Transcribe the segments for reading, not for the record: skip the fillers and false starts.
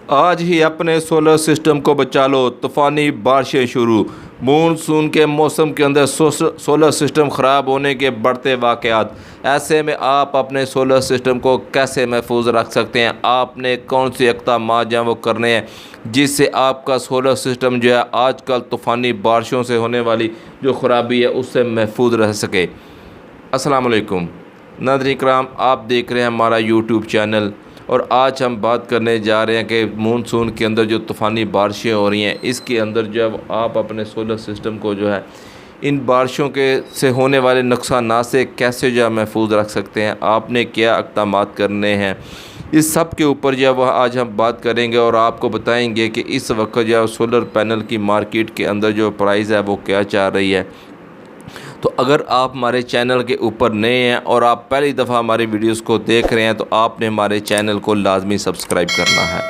आज ही अपने solar system को बचा लो, तूफ़ानी बारिशें शुरू। मानसून के मौसम के अंदर सोलर सिस्टम ख़राब होने के बढ़ते वाक़यात। ऐसे में आप अपने सोलर सिस्टम को कैसे महफूज रख सकते हैं? आपने कौन से इक़दाम जो हैं वो करने हैं जिससे आपका सोलर सिस्टम जो है आजकल तूफ़ानी बारिशों से होने वाली जो ख़राबी है उससे महफूज रह सके। अस्सलाम वालेकुम नाज़रीन इकराम, आप देख रहे हैं हमारा यूट्यूब चैनल और आज हम बात करने जा रहे हैं कि मानसून के अंदर जो तूफ़ानी बारिशें हो रही हैं इसके अंदर जो है आप अपने सोलर सिस्टम को जो है इन बारिशों के से होने वाले नुकसानात से कैसे जो है महफूज रख सकते हैं। आपने क्या इक़दाम करने हैं, इस सब के ऊपर जो है वह आज हम बात करेंगे और आपको बताएंगे कि इस वक्त जो है सोलर पैनल की मार्केट के अंदर जो प्राइस है वो क्या चल रही है। तो अगर आप हमारे चैनल के ऊपर नए हैं और आप पहली दफ़ा हमारी वीडियोस को देख रहे हैं तो आपने हमारे चैनल को लाजमी सब्सक्राइब करना है।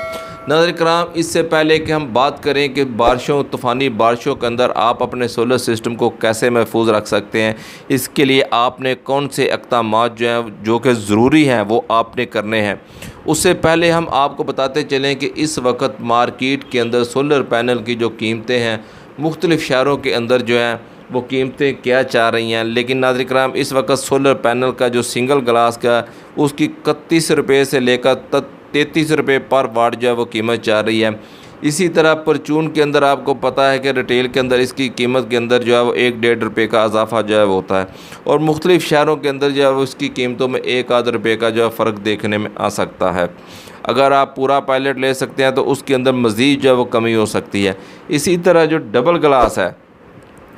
नाज़रीन कराम, इससे पहले कि हम बात करें कि तूफ़ानी बारिशों के अंदर आप अपने सोलर सिस्टम को कैसे महफूज रख सकते हैं, इसके लिए आपने कौन से इक़दाम जो हैं जो कि ज़रूरी हैं वो आपने करने हैं। उससे पहले हम आपको बताते चलें कि इस वक्त मार्केट के अंदर सोलर पैनल की जो कीमतें हैं मुख्तलिफ़ शहरों के अंदर जो हैं वो कीमतें क्या चाह रही हैं। लेकिन नाज़रीन कराम, इस वक्त सोलर पैनल का जो सिंगल ग्लास का उसकी 31 रुपये से लेकर 33 रुपये पर वाट जो है वो कीमत चाह रही है। इसी तरह परचून के अंदर आपको पता है कि रिटेल के अंदर इसकी कीमत के अंदर जो है वो 1-1.5 रुपये का इजाफा जो है वो होता है और मुख्तलिफ़ शहरों के अंदर जो है वो इसकी कीमतों में 1-आध रुपये का जो है फ़र्क देखने में आ सकता है। अगर आप पूरा पायलट ले सकते हैं तो उसके अंदर मज़ीद जो है वो कमी हो सकती है। इसी तरह जो डबल ग्लास है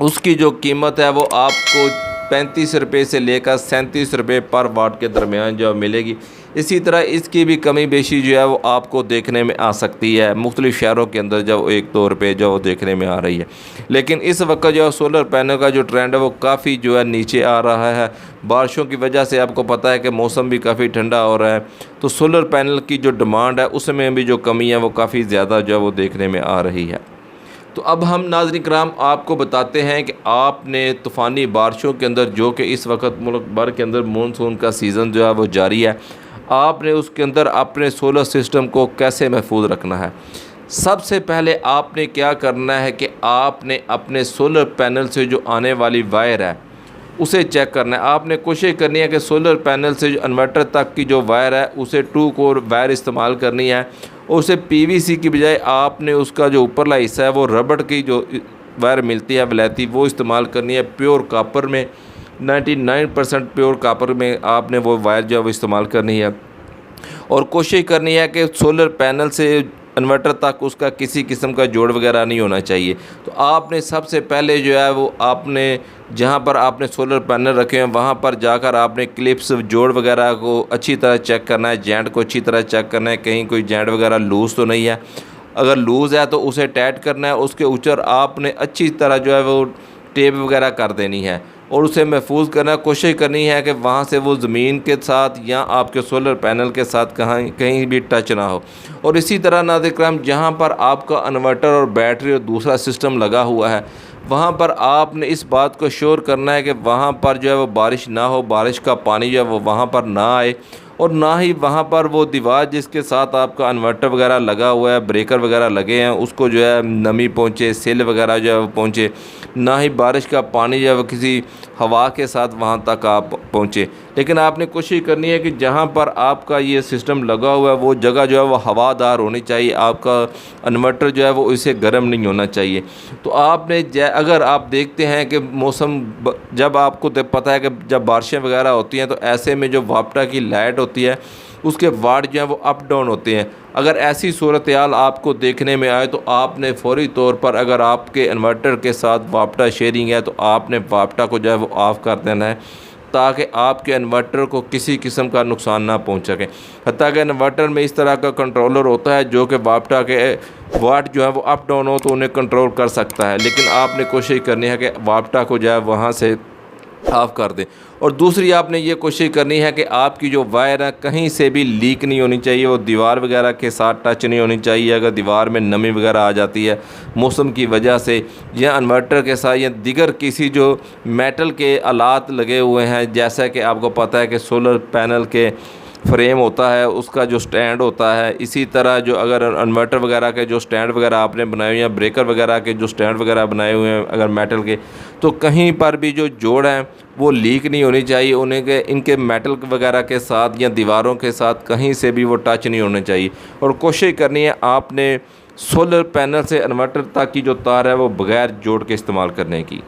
उसकी जो कीमत है वो आपको 35 रुपये से लेकर 37 रुपये पर वाट के दरमियान जो मिलेगी। इसी तरह इसकी भी कमी बेशी जो है वो आपको देखने में आ सकती है। मुख्तलिफ़ शहरों के अंदर जो 1-2 रुपये जो देखने में आ रही है। लेकिन इस वक्त जो सोलर पैनल का जो ट्रेंड है वो काफ़ी जो है नीचे आ रहा है। बारिशों की वजह से आपको पता है कि मौसम भी काफ़ी ठंडा हो रहा है, तो सोलर पैनल की जो डिमांड है उसमें भी जो कमी है वो काफ़ी ज़्यादा जो है वो देखने में आ रही है। तो अब हम नाज़रीन कराम आपको बताते हैं कि आपने तूफ़ानी बारिशों के अंदर जो कि इस वक्त मुल्क भर के अंदर मानसून का सीज़न जो है वो जारी है, आपने उसके अंदर अपने सोलर सिस्टम को कैसे महफूज रखना है। सबसे पहले आपने क्या करना है कि आपने अपने सोलर पैनल से जो आने वाली वायर है उसे चेक करना है। आपने कोशिश करनी है कि सोलर पैनल से जो इन्वर्टर तक की जो वायर है उसे 2 कोर वायर इस्तेमाल करनी है और उसे पीवीसी की बजाय आपने उसका जो ऊपरला हिस्सा है वो रबड़ की जो वायर मिलती है वलैती वो इस्तेमाल करनी है। प्योर कॉपर में 99% प्योर कॉपर में आपने वो वायर जो है वो इस्तेमाल करनी है और कोशिश करनी है कि सोलर पैनल से इन्वर्टर तक उसका किसी किस्म का जोड़ वगैरह नहीं होना चाहिए। तो आपने सबसे पहले जो है वो आपने जहाँ पर आपने सोलर पैनल रखे हैं वहाँ पर जाकर आपने क्लिप्स जोड़ वगैरह को अच्छी तरह चेक करना है, जॉइंट को अच्छी तरह चेक करना है कहीं कोई जॉइंट वगैरह लूज़ तो नहीं है। अगर लूज़ है तो उसे टाइट करना है, उसके ऊपर आपने अच्छी तरह जो है वो टेप वगैरह कर देनी है और उसे महफूज करना कोशिश करनी है कि वहाँ से वो ज़मीन के साथ या आपके सोलर पैनल के साथ कहीं भी टच ना हो। और इसी तरह नाज़रीन कराम, जहाँ पर आपका इन्वर्टर और बैटरी और दूसरा सिस्टम लगा हुआ है वहाँ पर आपने इस बात को श्योर करना है कि वहाँ पर जो है वो बारिश ना हो, बारिश का पानी जो है वो वहाँ पर ना आए और ना ही वहाँ पर वो दीवार जिसके साथ आपका इन्वर्टर वगैरह लगा हुआ है, ब्रेकर वगैरह लगे हैं, उसको जो है नमी पहुँचे, सेल वगैरह जो है वो पहुँचे, ना ही बारिश का पानी जो है वो किसी हवा के साथ वहाँ तक आप पहुँचे। लेकिन आपने कोशिश करनी है कि जहाँ पर आपका ये सिस्टम लगा हुआ है वो जगह जो है वो हवादार होनी चाहिए, आपका इन्वर्टर जो है वो इसे गर्म नहीं होना चाहिए। तो आपने अगर आप देखते हैं कि मौसम जब आपको पता है कि जब बारिशें वगैरह होती हैं तो ऐसे में जो वापटा की लाइट होती है उसके वाट जो है वो अप डाउन होते हैं। अगर ऐसी सूरत हाल आपको देखने में आए तो आपने फ़ौरी तौर पर, अगर आपके इन्वर्टर के साथ वापटा शेयरिंग है तो आपने वापटा को जो है वो ऑफ़ कर देना है ताकि आपके इन्वर्टर को किसी किस्म का नुकसान ना पहुंच सके। हत्ता कि इन्वर्टर में इस तरह का कंट्रोलर होता है जो कि वापटा के वाट जो है वो अप डाउन हो तो उन्हें कंट्रोल कर सकता है, लेकिन आपने कोशिश करनी है कि वापटा को जो है वहाँ से ऑफ़ कर दें। और दूसरी आपने ये कोशिश करनी है कि आपकी जो वायर है कहीं से भी लीक नहीं होनी चाहिए, वो दीवार वगैरह के साथ टच नहीं होनी चाहिए। अगर दीवार में नमी वगैरह आ जाती है मौसम की वजह से या इन्वर्टर के साथ या दिगर किसी जो मेटल के आलात लगे हुए हैं, जैसा कि आपको पता है कि सोलर पैनल के फ्रेम होता है, उसका जो स्टैंड होता है, इसी तरह जो अगर इन्वर्टर वगैरह के जो स्टैंड वगैरह आपने बनाए हुए हैं, ब्रेकर वगैरह के जो स्टैंड वगैरह बनाए हुए हैं अगर मेटल के, तो कहीं पर भी जो जोड़ हैं वो लीक नहीं होनी चाहिए। उन्हें के इनके मेटल वगैरह के साथ या दीवारों के साथ कहीं से भी वो टच नहीं होने चाहिए। और कोशिश करनी है आपने सोलर पैनल से इन्वर्टर तक की जो तार है वो बग़ैर जोड़ के इस्तेमाल करने की।